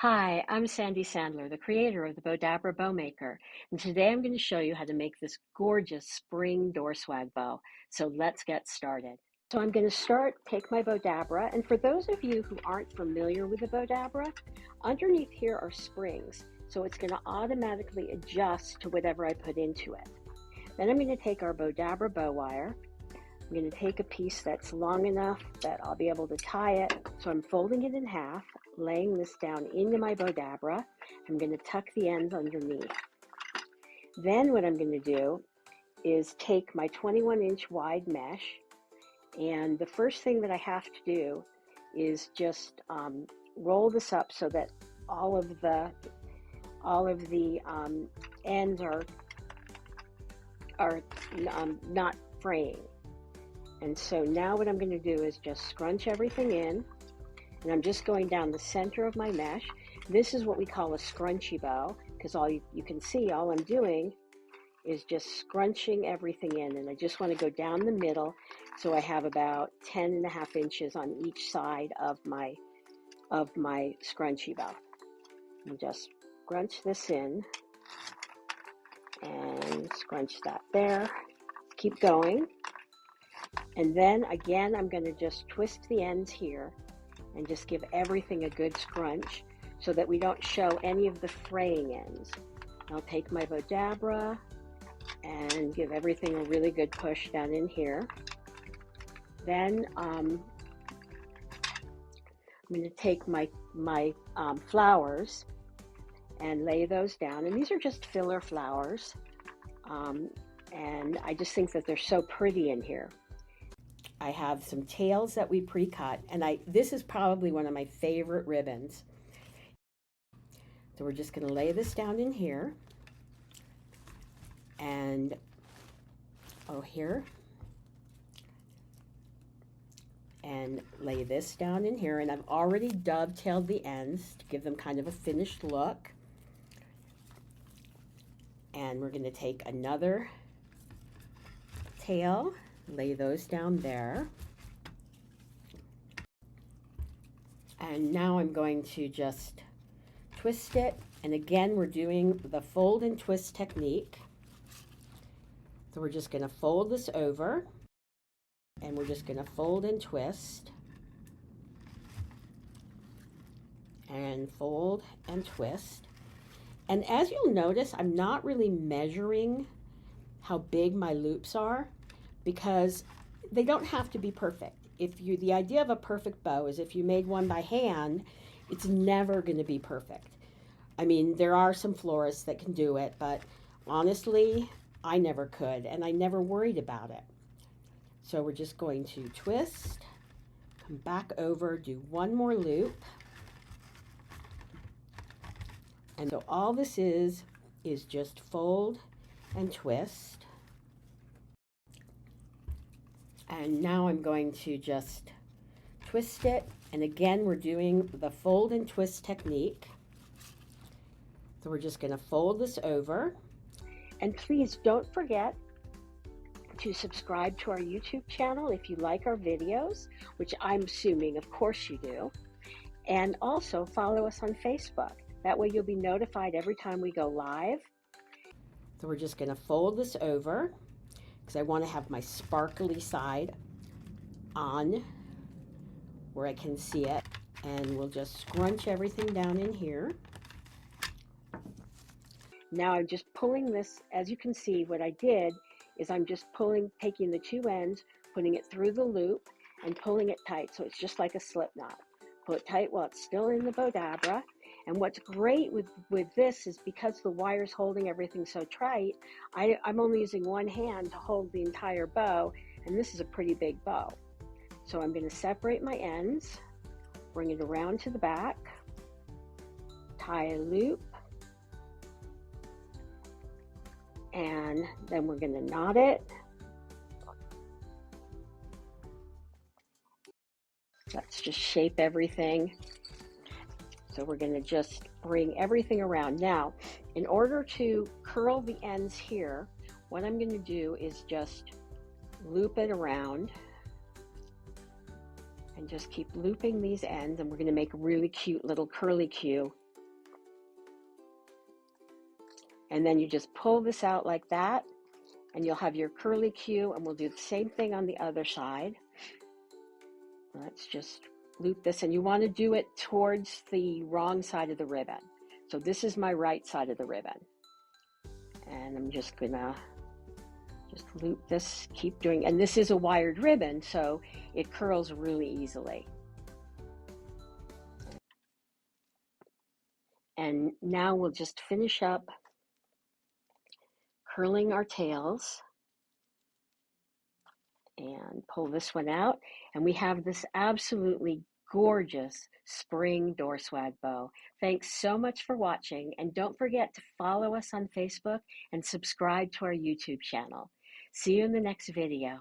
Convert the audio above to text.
Hi, I'm Sandy Sandler, the creator of the Bowdabra Bowmaker, and today I'm going to show you how to make this gorgeous spring door swag bow. So let's get started. So I'm going to take my Bowdabra, and for those of you who aren't familiar with the Bowdabra, underneath here are springs, so it's going to automatically adjust to whatever I put into it. Then I'm going to take our Bowdabra bow wire. I'm going to take a piece that's long enough that I'll be able to tie it. So I'm folding it in half, laying this down into my Bowdabra. I'm going to tuck the ends underneath. Then what I'm going to do is take my 21-inch wide mesh, and the first thing that I have to do is just roll this up so that all of the ends are not fraying. And so now what I'm going to do is just scrunch everything in, and I'm just going down the center of my mesh. This is what we call a scrunchie bow, because you can see all I'm doing is just scrunching everything in, and I just want to go down the middle, so I have about 10.5 inches on each side of my scrunchie bow. And just scrunch this in, and scrunch that there. Keep going. And then again, I'm going to just twist the ends here and just give everything a good scrunch so that we don't show any of the fraying ends. I'll take my Bowdabra and give everything a really good push down in here. Then I'm going to take my flowers and lay those down. And these are just filler flowers. And I just think that they're so pretty in here. I have some tails that we pre-cut, and this is probably one of my favorite ribbons. So we're just going to lay this down in here, and here, and lay this down in here, and I've already dovetailed the ends to give them kind of a finished look. And we're going to take another tail, lay those down there. And now I'm going to just twist it. And again, we're doing the fold and twist technique. So we're just going to fold this over, and we're just going to fold and twist, and fold and twist. And as you'll notice, I'm not really measuring how big my loops are, because they don't have to be perfect. The idea of a perfect bow is if you made one by hand, it's never going to be perfect. I mean, there are some florists that can do it, but honestly, I never could, and I never worried about it. So we're just going to twist, come back over, do one more loop. And so all this is just fold and twist. And now I'm going to just twist it. And again, we're doing the fold and twist technique. So we're just going to fold this over. And please don't forget to subscribe to our YouTube channel if you like our videos, which I'm assuming, of course, you do. And also follow us on Facebook. That way you'll be notified every time we go live. So we're just going to fold this over, because I want to have my sparkly side on where I can see it. And we'll just scrunch everything down in here. Now I'm just pulling this. As you can see, what I did is I'm just taking the two ends, putting it through the loop, and pulling it tight, so it's just like a slip knot. Pull it tight while it's still in the Bowdabra. And what's great with this is because the wire's holding everything so tight, I'm only using one hand to hold the entire bow, and this is a pretty big bow. So I'm going to separate my ends, bring it around to the back, tie a loop, and then we're going to knot it. Let's just shape everything. So we're going to just bring everything around. Now, in order to curl the ends here, what I'm going to do is just loop it around and just keep looping these ends, and we're going to make a really cute little curly Q And then you just pull this out like that, and you'll have your curly Q, and we'll do the same thing on the other side. Let's just loop this, and you want to do it towards the wrong side of the ribbon. So this is my right side of the ribbon. And I'm just gonna just loop this, keep doing, and this is a wired ribbon, so it curls really easily. And now we'll just finish up curling our tails and pull this one out. And we have this absolutely gorgeous spring door swag bow. Thanks so much for watching, and don't forget to follow us on Facebook and subscribe to our YouTube channel. See you in the next video.